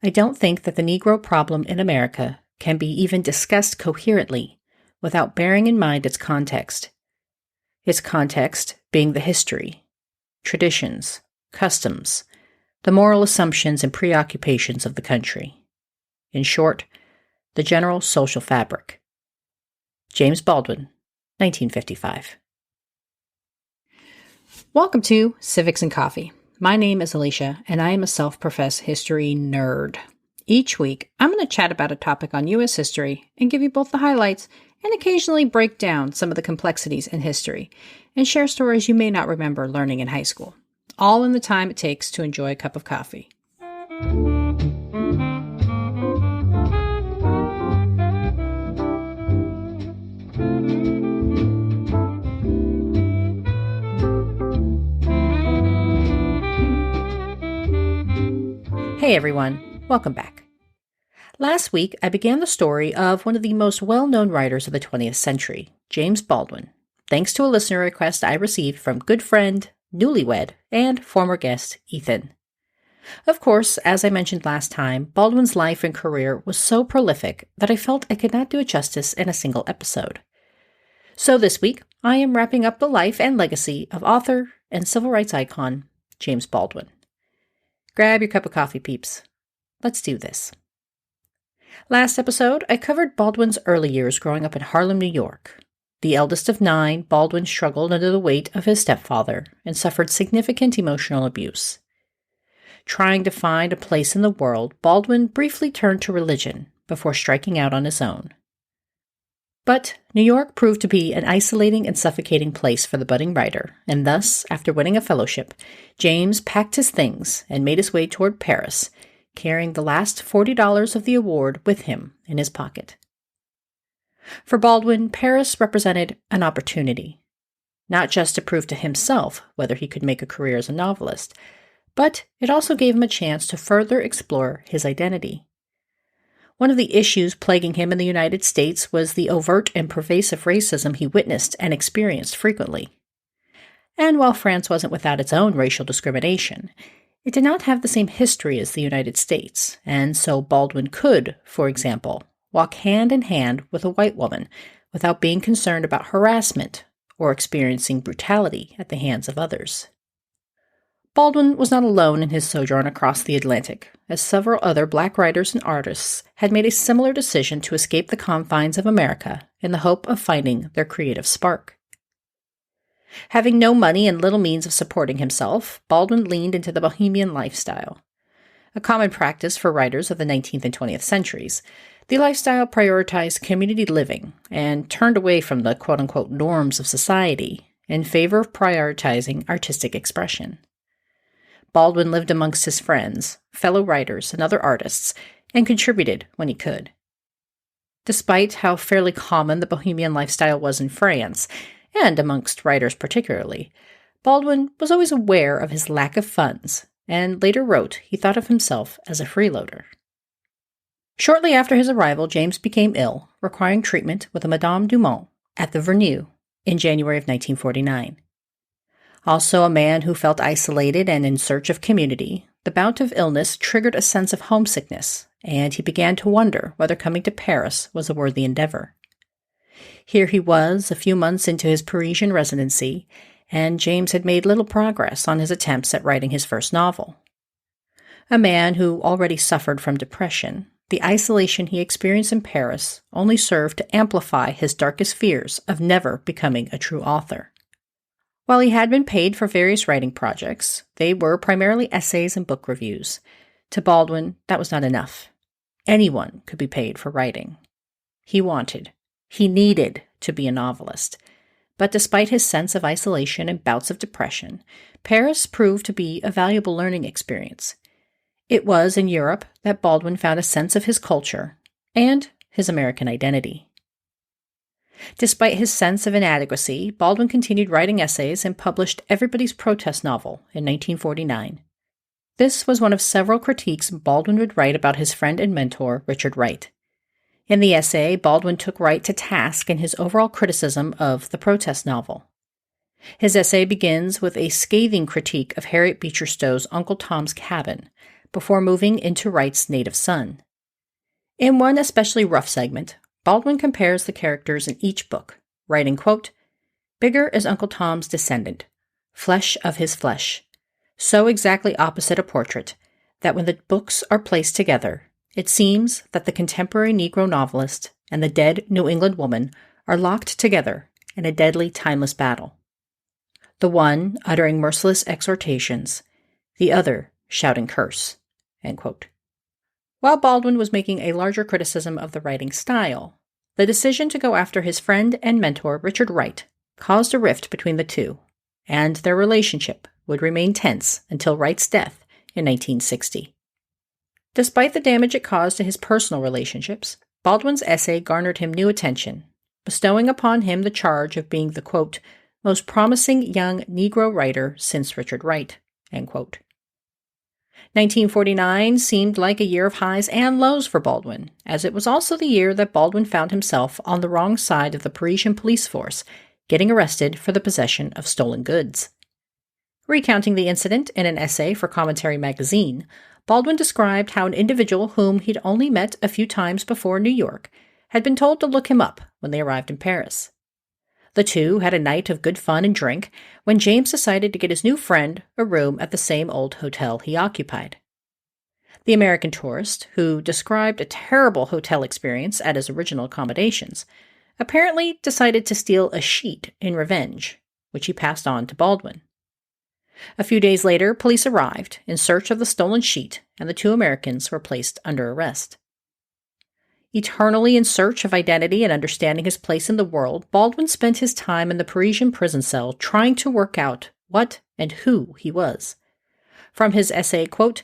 I don't think that the Negro problem in America can be even discussed coherently without bearing in mind its context. Its context being the history, traditions, customs, the moral assumptions and preoccupations of the country. In short, the general social fabric. James Baldwin, 1955. Welcome to Civics and Coffee. My name is Alicia, and I am a self-professed history nerd. Each week, I'm going to chat about a topic on U.S. history and give you both the highlights and occasionally break down some of the complexities in history and share stories you may not remember learning in high school, all in the time it takes to enjoy a cup of coffee. Hey everyone, welcome back. Last week, I began the story of one of the most well-known writers of the 20th century, James Baldwin, thanks to a listener request I received from good friend, newlywed, and former guest, Ethan. Of course, as I mentioned last time, Baldwin's life and career was so prolific that I felt I could not do it justice in a single episode. So this week, I am wrapping up the life and legacy of author and civil rights icon, James Baldwin. Grab your cup of coffee, peeps. Let's do this. Last episode, I covered Baldwin's early years growing up in Harlem, New York. The eldest of 9, Baldwin struggled under the weight of his stepfather and suffered significant emotional abuse. Trying to find a place in the world, Baldwin briefly turned to religion before striking out on his own. But New York proved to be an isolating and suffocating place for the budding writer, and thus, after winning a fellowship, James packed his things and made his way toward Paris, carrying the last $40 of the award with him in his pocket. For Baldwin, Paris represented an opportunity, not just to prove to himself whether he could make a career as a novelist, but it also gave him a chance to further explore his identity. One of the issues plaguing him in the United States was the overt and pervasive racism he witnessed and experienced frequently. And while France wasn't without its own racial discrimination, it did not have the same history as the United States, and so Baldwin could, for example, walk hand in hand with a white woman without being concerned about harassment or experiencing brutality at the hands of others. Baldwin was not alone in his sojourn across the Atlantic, as several other Black writers and artists had made a similar decision to escape the confines of America in the hope of finding their creative spark. Having no money and little means of supporting himself, Baldwin leaned into the bohemian lifestyle. A common practice for writers of the 19th and 20th centuries, the lifestyle prioritized community living and turned away from the quote-unquote norms of society in favor of prioritizing artistic expression. Baldwin lived amongst his friends, fellow writers, and other artists, and contributed when he could. Despite how fairly common the bohemian lifestyle was in France, and amongst writers particularly, Baldwin was always aware of his lack of funds, and later wrote he thought of himself as a freeloader. Shortly after his arrival, James became ill, requiring treatment with a Madame Dumont at the Vernu in January of 1949. Also a man who felt isolated and in search of community, the bout of illness triggered a sense of homesickness, and he began to wonder whether coming to Paris was a worthy endeavor. Here he was, a few months into his Parisian residency, and James had made little progress on his attempts at writing his first novel. A man who already suffered from depression, the isolation he experienced in Paris only served to amplify his darkest fears of never becoming a true author. While he had been paid for various writing projects, they were primarily essays and book reviews. To Baldwin, that was not enough. Anyone could be paid for writing. He needed to be a novelist. But despite his sense of isolation and bouts of depression, Paris proved to be a valuable learning experience. It was in Europe that Baldwin found a sense of his culture and his American identity. Despite his sense of inadequacy, Baldwin continued writing essays and published Everybody's Protest novel in 1949. This was one of several critiques Baldwin would write about his friend and mentor, Richard Wright. In the essay, Baldwin took Wright to task in his overall criticism of the Protest novel. His essay begins with a scathing critique of Harriet Beecher Stowe's Uncle Tom's Cabin, before moving into Wright's native son. In one especially rough segment, Baldwin compares the characters in each book, writing, quote, "Bigger is Uncle Tom's descendant, flesh of his flesh, so exactly opposite a portrait that when the books are placed together, it seems that the contemporary Negro novelist and the dead New England woman are locked together in a deadly timeless battle. The one uttering merciless exhortations, the other shouting curse." End quote. While Baldwin was making a larger criticism of the writing style, the decision to go after his friend and mentor Richard Wright caused a rift between the two, and their relationship would remain tense until Wright's death in 1960. Despite the damage it caused to his personal relationships, Baldwin's essay garnered him new attention, bestowing upon him the charge of being the, quote, "most promising young Negro writer since Richard Wright." End quote. 1949 seemed like a year of highs and lows for Baldwin, as it was also the year that Baldwin found himself on the wrong side of the Parisian police force, getting arrested for the possession of stolen goods. Recounting the incident in an essay for Commentary magazine, Baldwin described how an individual whom he'd only met a few times before in New York had been told to look him up when they arrived in Paris. The two had a night of good fun and drink when James decided to get his new friend a room at the same old hotel he occupied. The American tourist, who described a terrible hotel experience at his original accommodations, apparently decided to steal a sheet in revenge, which he passed on to Baldwin. A few days later, police arrived in search of the stolen sheet, and the two Americans were placed under arrest. Eternally in search of identity and understanding his place in the world, Baldwin spent his time in the Parisian prison cell trying to work out what and who he was. From his essay, quote,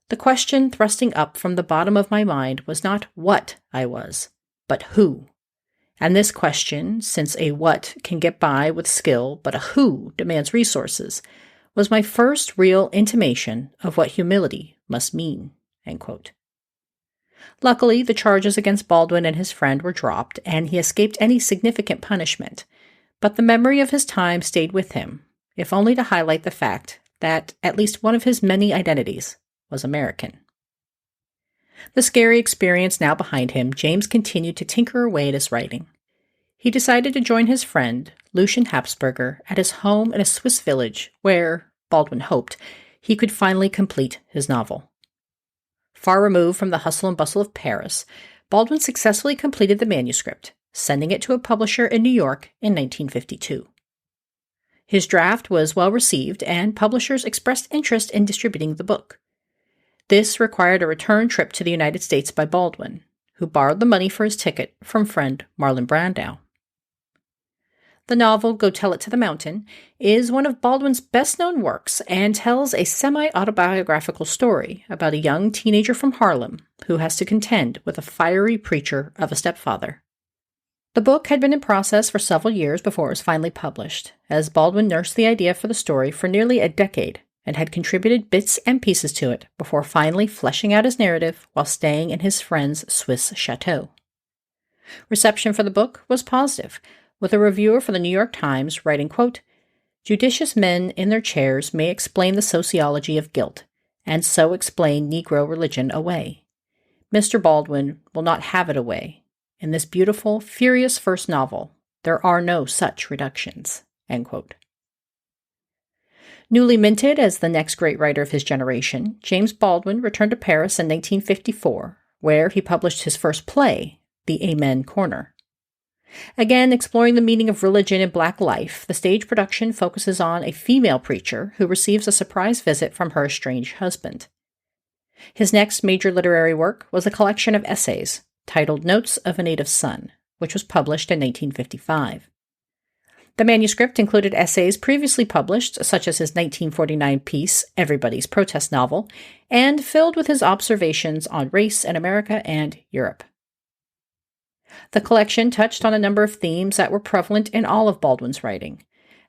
"The question thrusting up from the bottom of my mind was not what I was, but who. And this question, since a what can get by with skill, but a who demands resources, was my first real intimation of what humility must mean." End quote. Luckily, the charges against Baldwin and his friend were dropped, and he escaped any significant punishment. But the memory of his time stayed with him, if only to highlight the fact that at least one of his many identities was American. The scary experience now behind him, James continued to tinker away at his writing. He decided to join his friend, Lucien Habsburger, at his home in a Swiss village where, Baldwin hoped, he could finally complete his novel. Far removed from the hustle and bustle of Paris, Baldwin successfully completed the manuscript, sending it to a publisher in New York in 1952. His draft was well received, and publishers expressed interest in distributing the book. This required a return trip to the United States by Baldwin, who borrowed the money for his ticket from friend Marlon Brandau. The novel Go Tell It to the Mountain is one of Baldwin's best-known works and tells a semi-autobiographical story about a young teenager from Harlem who has to contend with a fiery preacher of a stepfather. The book had been in process for several years before it was finally published, as Baldwin nursed the idea for the story for nearly a decade and had contributed bits and pieces to it before finally fleshing out his narrative while staying in his friend's Swiss chateau. Reception for the book was positive, with a reviewer for the New York Times writing, quote, "Judicious men in their chairs may explain the sociology of guilt, and so explain Negro religion away. Mr. Baldwin will not have it away. In this beautiful, furious first novel, there are no such reductions." End quote. Newly minted as the next great writer of his generation, James Baldwin returned to Paris in 1954, where he published his first play, The Amen Corner. Again, exploring the meaning of religion in Black life, the stage production focuses on a female preacher who receives a surprise visit from her estranged husband. His next major literary work was a collection of essays titled Notes of a Native Son, which was published in 1955. The manuscript included essays previously published, such as his 1949 piece, Everybody's Protest Novel, and filled with his observations on race in America and Europe. The collection touched on a number of themes that were prevalent in all of Baldwin's writing.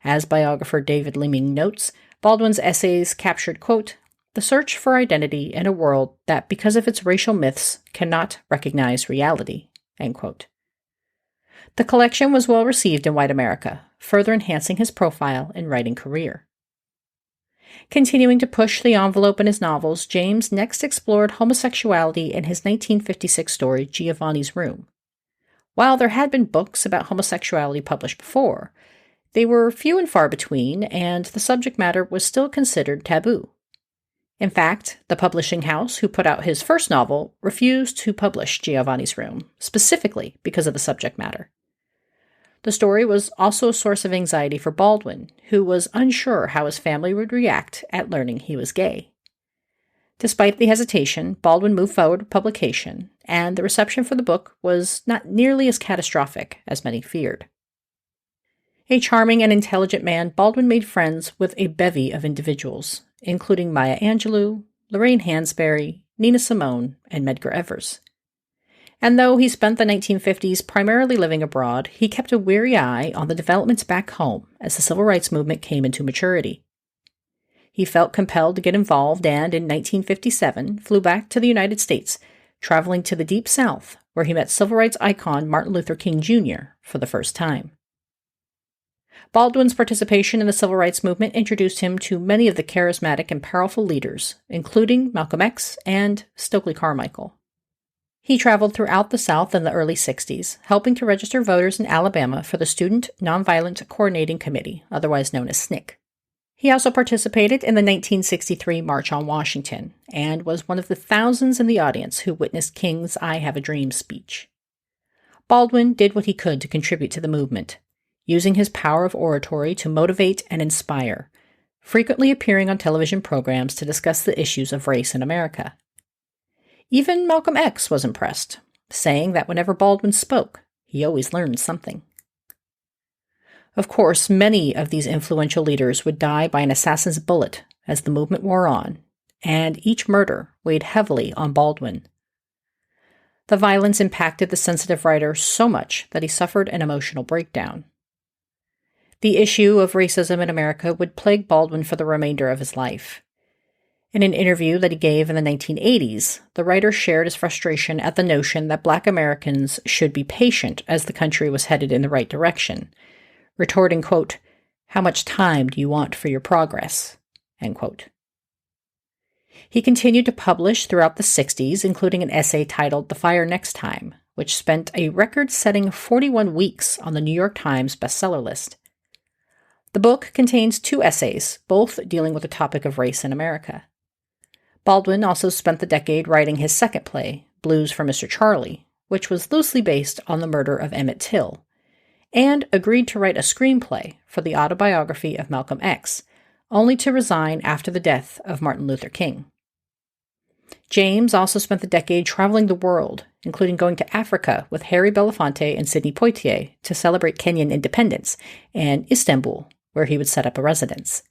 As biographer David Leeming notes, Baldwin's essays captured, quote, "the search for identity in a world that, because of its racial myths, cannot recognize reality." End quote. The collection was well received in white America, further enhancing his profile and writing career. Continuing to push the envelope in his novels, James next explored homosexuality in his 1956 story Giovanni's Room. While there had been books about homosexuality published before, they were few and far between, and the subject matter was still considered taboo. In fact, the publishing house who put out his first novel refused to publish Giovanni's Room, specifically because of the subject matter. The story was also a source of anxiety for Baldwin, who was unsure how his family would react at learning he was gay. Despite the hesitation, Baldwin moved forward with publication, and the reception for the book was not nearly as catastrophic as many feared. A charming and intelligent man, Baldwin made friends with a bevy of individuals, including Maya Angelou, Lorraine Hansberry, Nina Simone, and Medgar Evers. And though he spent the 1950s primarily living abroad, he kept a wary eye on the developments back home as the civil rights movement came into maturity. He felt compelled to get involved and, in 1957, flew back to the United States, traveling to the Deep South, where he met civil rights icon Martin Luther King Jr. for the first time. Baldwin's participation in the civil rights movement introduced him to many of the charismatic and powerful leaders, including Malcolm X and Stokely Carmichael. He traveled throughout the South in the early 60s, helping to register voters in Alabama for the Student Nonviolent Coordinating Committee, otherwise known as SNCC. He also participated in the 1963 March on Washington, and was one of the thousands in the audience who witnessed King's I Have a Dream speech. Baldwin did what he could to contribute to the movement, using his power of oratory to motivate and inspire, frequently appearing on television programs to discuss the issues of race in America. Even Malcolm X was impressed, saying that whenever Baldwin spoke, he always learned something. Of course, many of these influential leaders would die by an assassin's bullet as the movement wore on, and each murder weighed heavily on Baldwin. The violence impacted the sensitive writer so much that he suffered an emotional breakdown. The issue of racism in America would plague Baldwin for the remainder of his life. In an interview that he gave in the 1980s, the writer shared his frustration at the notion that Black Americans should be patient as the country was headed in the right direction, retorting, quote, "How much time do you want for your progress?" End quote. He continued to publish throughout the 60s, including an essay titled The Fire Next Time, which spent a record-setting 41 weeks on the New York Times bestseller list. The book contains 2 essays, both dealing with the topic of race in America. Baldwin also spent the decade writing his second play, Blues for Mr. Charlie, which was loosely based on the murder of Emmett Till, and agreed to write a screenplay for the autobiography of Malcolm X, only to resign after the death of Martin Luther King. James also spent the decade traveling the world, including going to Africa with Harry Belafonte and Sidney Poitier to celebrate Kenyan independence, and Istanbul, where he would set up a residence.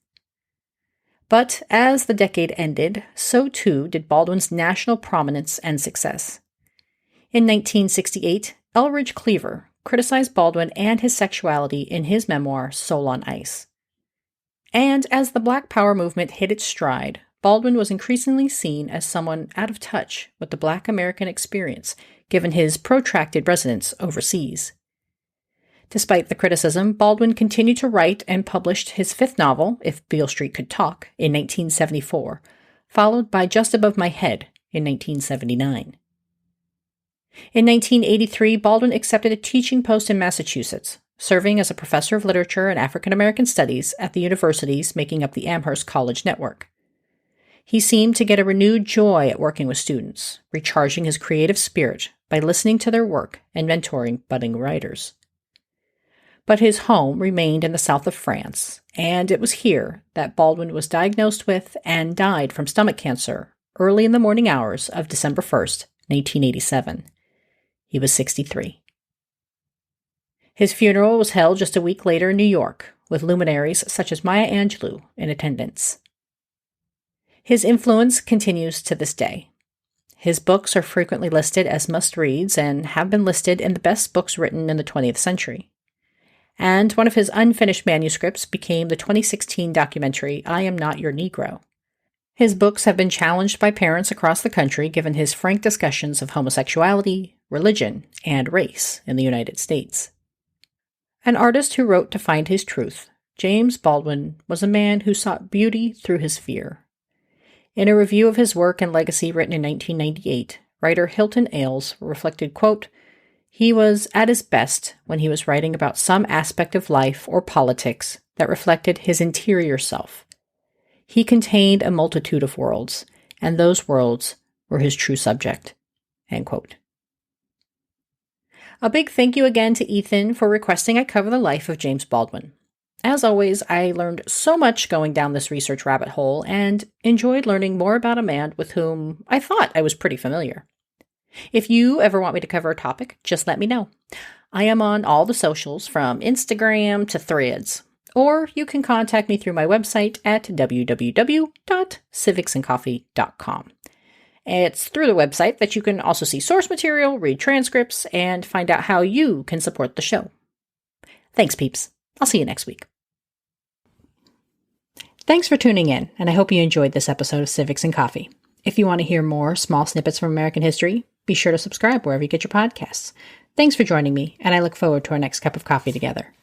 But as the decade ended, so too did Baldwin's national prominence and success. In 1968, Elridge Cleaver criticized Baldwin and his sexuality in his memoir, Soul on Ice. And as the Black Power movement hit its stride, Baldwin was increasingly seen as someone out of touch with the Black American experience, given his protracted residence overseas. Despite the criticism, Baldwin continued to write and published his 5th novel, If Beale Street Could Talk, in 1974, followed by Just Above My Head in 1979. In 1983, Baldwin accepted a teaching post in Massachusetts, serving as a professor of literature and African American studies at the universities making up the Amherst College network. He seemed to get a renewed joy at working with students, recharging his creative spirit by listening to their work and mentoring budding writers. But his home remained in the south of France, and it was here that Baldwin was diagnosed with and died from stomach cancer early in the morning hours of December 1st, 1987. He was 63. His funeral was held just a week later in New York, with luminaries such as Maya Angelou in attendance. His influence continues to this day. His books are frequently listed as must-reads and have been listed in the best books written in the 20th century. And one of his unfinished manuscripts became the 2016 documentary, I Am Not Your Negro. His books have been challenged by parents across the country given his frank discussions of homosexuality, religion, and race in the United States. An artist who wrote to find his truth, James Baldwin was a man who sought beauty through his fear. In a review of his work and legacy written in 1998, writer Hilton Ailes reflected, quote, "He was at his best when he was writing about some aspect of life or politics that reflected his interior self. He contained a multitude of worlds, and those worlds were his true subject." End quote. A big thank you again to Ethan for requesting I cover the life of James Baldwin. As always, I learned so much going down this research rabbit hole and enjoyed learning more about a man with whom I thought I was pretty familiar. If you ever want me to cover a topic, just let me know. I am on all the socials from Instagram to Threads, or you can contact me through my website at www.civicsandcoffee.com. It's through the website that you can also see source material, read transcripts, and find out how you can support the show. Thanks, peeps. I'll see you next week. Thanks for tuning in, and I hope you enjoyed this episode of Civics and Coffee. If you want to hear more small snippets from American history, be sure to subscribe wherever you get your podcasts. Thanks for joining me, and I look forward to our next cup of coffee together.